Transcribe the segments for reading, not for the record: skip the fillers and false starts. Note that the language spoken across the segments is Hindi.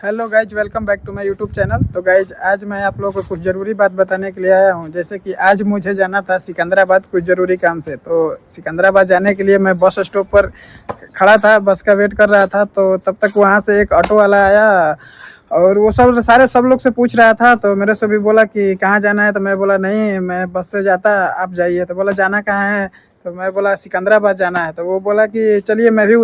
Hello guys, welcome back to my YouTube channel. तो गाइज आज मैं आप लोगों को कुछ ज़रूरी बात बताने के लिए आया हूँ। जैसे कि आज मुझे जाना था सिकंदराबाद कुछ ज़रूरी काम से। तो सिकंदराबाद जाने के लिए मैं बस स्टॉप पर खड़ा था, बस का वेट कर रहा था। तो तब तक वहाँ से एक ऑटो वाला आया और वो सब लोग से पूछ रहा था। तो मेरे से भी बोला कि कहाँ जाना है। तो मैं बोला नहीं, मैं बस से जाता, आप जाइए। तो बोला जाना कहाँ है। तो मैं बोला सिकंदराबाद जाना है। तो वो बोला कि चलिए मैं भी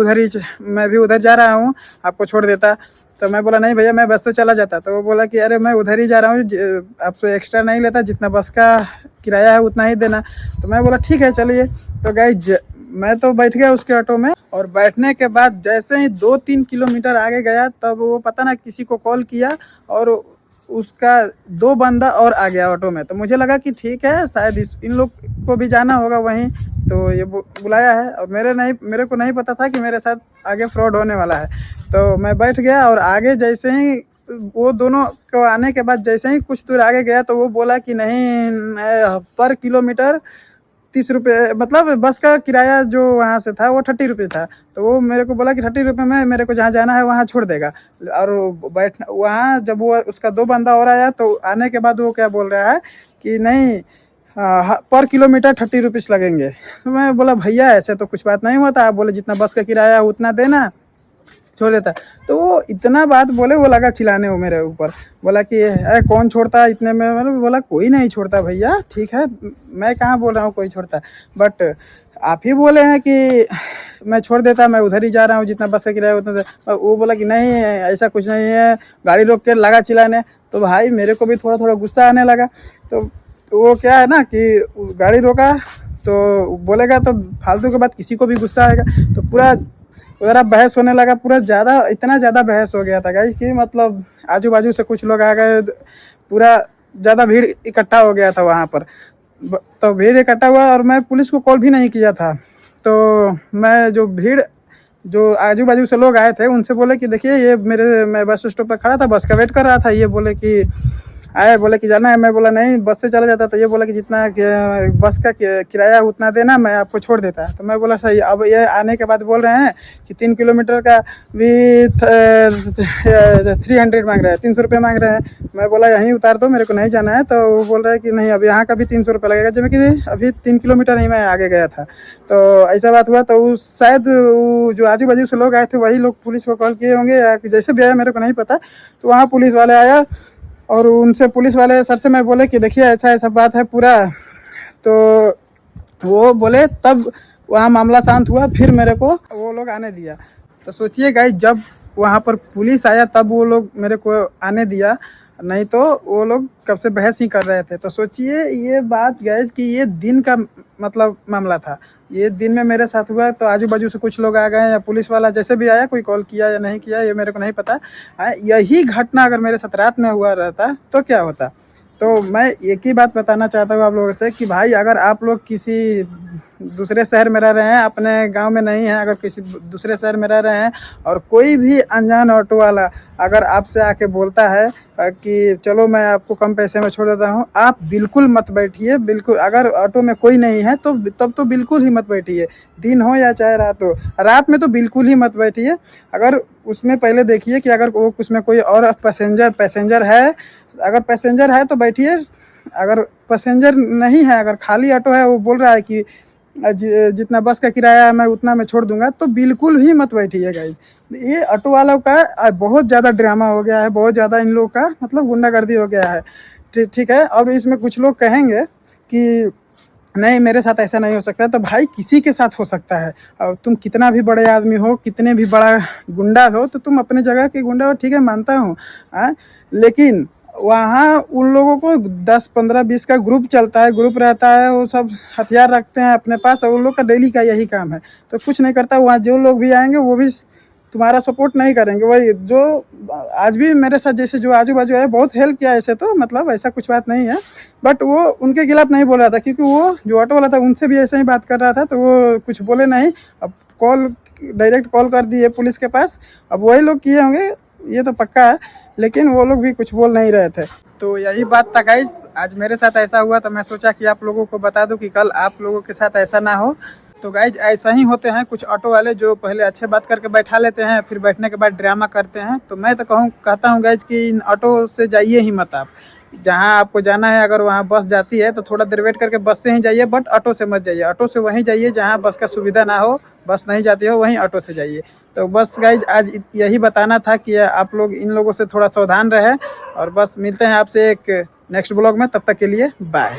उधर जा रहा हूँ, आपको छोड़ देता। तो मैं बोला नहीं भैया, मैं बस से चला जाता। तो वो बोला कि अरे मैं उधर ही जा रहा हूँ, आपसे एक्स्ट्रा नहीं लेता, जितना बस का किराया है उतना ही देना। तो मैं बोला ठीक है चलिए। तो गाइस मैं तो बैठ गया उसके ऑटो में, और बैठने के बाद जैसे ही 2-3 किलोमीटर आगे गया तब वो पता ना किसी को कॉल किया और उसका 2 बंदा और आ गया ऑटो में। तो मुझे लगा कि ठीक है, शायद इन लोग को भी जाना होगा वहीं, तो ये बुलाया है। और मेरे को नहीं पता था कि मेरे साथ आगे फ्रॉड होने वाला है। तो मैं बैठ गया और आगे जैसे ही वो दोनों को आने के बाद जैसे ही कुछ दूर आगे गया तो वो बोला कि नहीं, पर किलोमीटर 30 रुपये, मतलब बस का किराया जो वहाँ से था वो 30 रुपये था। तो वो मेरे को बोला कि 30 रुपये में मेरे को जहाँ जाना है वहाँ छोड़ देगा। और बैठ वहाँ जब वो उसका 2 बंदा और आया तो आने के बाद वो क्या बोल रहा है कि नहीं, पर किलोमीटर 30 रुपीज़ लगेंगे। तो मैं बोला भैया ऐसे तो कुछ बात नहीं होता, आप बोले जितना बस का किराया उतना देना, छोड़ देता। तो वो इतना बात बोले, वो लगा चिल्लाने वो मेरे ऊपर, बोला कि कौन छोड़ता है इतने में। मैंने बोला कोई नहीं छोड़ता भैया, ठीक है, मैं कहाँ बोल रहा हूँ कोई छोड़ता, बट आप ही बोले हैं कि मैं छोड़ देता, मैं उधर ही जा रहा हूँ, जितना बस का किराया उतना दे। वो बोला कि नहीं ऐसा कुछ नहीं है, गाड़ी रोक के लगा चिल्लाने। तो भाई मेरे को भी थोड़ा थोड़ा गुस्सा आने लगा। तो वो क्या है ना कि गाड़ी रोका तो बोलेगा तो फालतू के बाद किसी को भी गुस्सा आएगा। तो पूरा वगैरह बहस होने लगा, पूरा ज़्यादा, इतना ज़्यादा बहस हो गया था गाइस कि मतलब आजू बाजू से कुछ लोग आ गए, पूरा ज़्यादा भीड़ इकट्ठा हो गया था वहाँ पर। तो भीड़ इकट्ठा हुआ और मैं पुलिस को कॉल भी नहीं किया था। तो मैं जो आजू बाजू से लोग आए थे उनसे बोले कि देखिए ये मैं बस स्टॉप पर खड़ा था, बस का वेट कर रहा था। ये बोले कि आए, बोले कि जाना है। मैं बोला नहीं, बस से चला जाता। तो ये बोला कि जितना बस का किराया उतना देना, मैं आपको छोड़ देता। तो मैं बोला सही। अब ये आने के बाद बोल रहे हैं कि 3 किलोमीटर का भी 300 मांग रहे हैं, 300 रुपये मांग रहे हैं। मैं बोला यहीं उतार दो, मेरे को नहीं जाना है। तो वो बोल रहा है कि नहीं, अब यहाँ का भी 300 रुपये लगेगा, जब कि अभी 3 किलोमीटर ही मैं आगे गया था। तो ऐसा बात हुआ। तो शायद जो आजू बाजू से लोग आए थे वही लोग पुलिस को कॉल किए होंगे, या जैसे भी आया मेरे को नहीं पता। तो वहाँ पुलिस वाले आया और उनसे पुलिस वाले सर से मैं बोले कि देखिए ऐसा ऐसा बात है पूरा। तो वो बोले, तब वहाँ मामला शांत हुआ, फिर मेरे को वो लोग आने दिया। तो सोचिए गाइस, जब वहाँ पर पुलिस आया तब वो लोग मेरे को आने दिया, नहीं तो वो लोग कब से बहस ही कर रहे थे। तो सोचिए ये बात गाइस कि ये दिन का मतलब मामला था, ये दिन में मेरे साथ हुआ। तो आजू बाजू से कुछ लोग आ गए या पुलिस वाला जैसे भी आया, कोई कॉल किया या नहीं किया ये मेरे को नहीं पता। यही घटना अगर मेरे साथ रात में हुआ रहता तो क्या होता। तो मैं एक ही बात बताना चाहता हूँ आप लोगों से कि भाई अगर आप लोग किसी दूसरे शहर में रह रहे हैं, अपने गांव में नहीं हैं, अगर किसी दूसरे शहर में रह रहे हैं और कोई भी अनजान ऑटो वाला अगर आपसे आके बोलता है कि चलो मैं आपको कम पैसे में छोड़ देता हूँ, आप बिल्कुल मत बैठिए। बिल्कुल, अगर ऑटो में कोई नहीं है तो तब तो बिल्कुल ही मत बैठिए, दिन हो या चाहे रात हो। रात में तो बिल्कुल ही मत बैठिए। अगर उसमें पहले देखिए कि अगर वो उसमें कोई और पैसेंजर है, अगर पैसेंजर है तो बैठिए। अगर पैसेंजर नहीं है, अगर खाली ऑटो है, वो बोल रहा है कि जितना बस का किराया है मैं उतना मैं छोड़ दूंगा, तो बिल्कुल ही मत बैठिए गाइस। ये ऑटो वालों का बहुत ज़्यादा ड्रामा हो गया है, बहुत ज़्यादा इन लोगों का मतलब गुंडागर्दी हो गया है। ठीक है। और इसमें कुछ लोग कहेंगे कि नहीं मेरे साथ ऐसा नहीं हो सकता। तो भाई किसी के साथ हो सकता है। और तुम कितना भी बड़े आदमी हो, कितने भी बड़ा गुंडा हो, तो तुम अपने जगह के गुंडा हो, ठीक है, मानता हूँ। लेकिन वहाँ उन लोगों को 10, 15, 20 का ग्रुप चलता है, ग्रुप रहता है, वो सब हथियार रखते हैं अपने पास और उन लोग का डेली का यही काम है। तो कुछ नहीं करता। वहाँ जो लोग भी आएंगे वो भी तुम्हारा सपोर्ट नहीं करेंगे। वही जो आज भी मेरे साथ जैसे जो आजू बाजू है बहुत हेल्प किया ऐसे, तो मतलब ऐसा कुछ बात नहीं है, बट वो उनके खिलाफ नहीं बोल रहा था, क्योंकि वो जो ऑटो वाला था उनसे भी ऐसे ही बात कर रहा था। तो वो कुछ बोले नहीं। अब डायरेक्ट कॉल कर दिए पुलिस के पास। अब वही लोग किए होंगे, ये तो पक्का है, लेकिन वो लोग भी कुछ बोल नहीं रहे थे। तो यही बात था गाइस, आज मेरे साथ ऐसा हुआ तो मैं सोचा कि आप लोगों को बता दूं कि कल आप लोगों के साथ ऐसा ना हो। तो गाइज ऐसा ही होते हैं कुछ ऑटो वाले जो पहले अच्छे बात करके बैठा लेते हैं, फिर बैठने के बाद ड्रामा करते हैं। तो मैं तो कहता हूँ गाइज कि इन ऑटो से जाइए ही मत आप। जहाँ आपको जाना है अगर वहाँ बस जाती है तो थोड़ा देर वेट करके बस से ही जाइए, बट ऑटो से मत जाइए। ऑटो से वहीं जाइए जहाँ बस का सुविधा ना हो, बस नहीं जाती हो, वहीं ऑटो से जाइए। तो बस गाइज आज यही बताना था कि आप लोग इन लोगों से थोड़ा सावधान रहे। और बस मिलते हैं आपसे एक नेक्स्ट ब्लॉग में, तब तक के लिए बाय।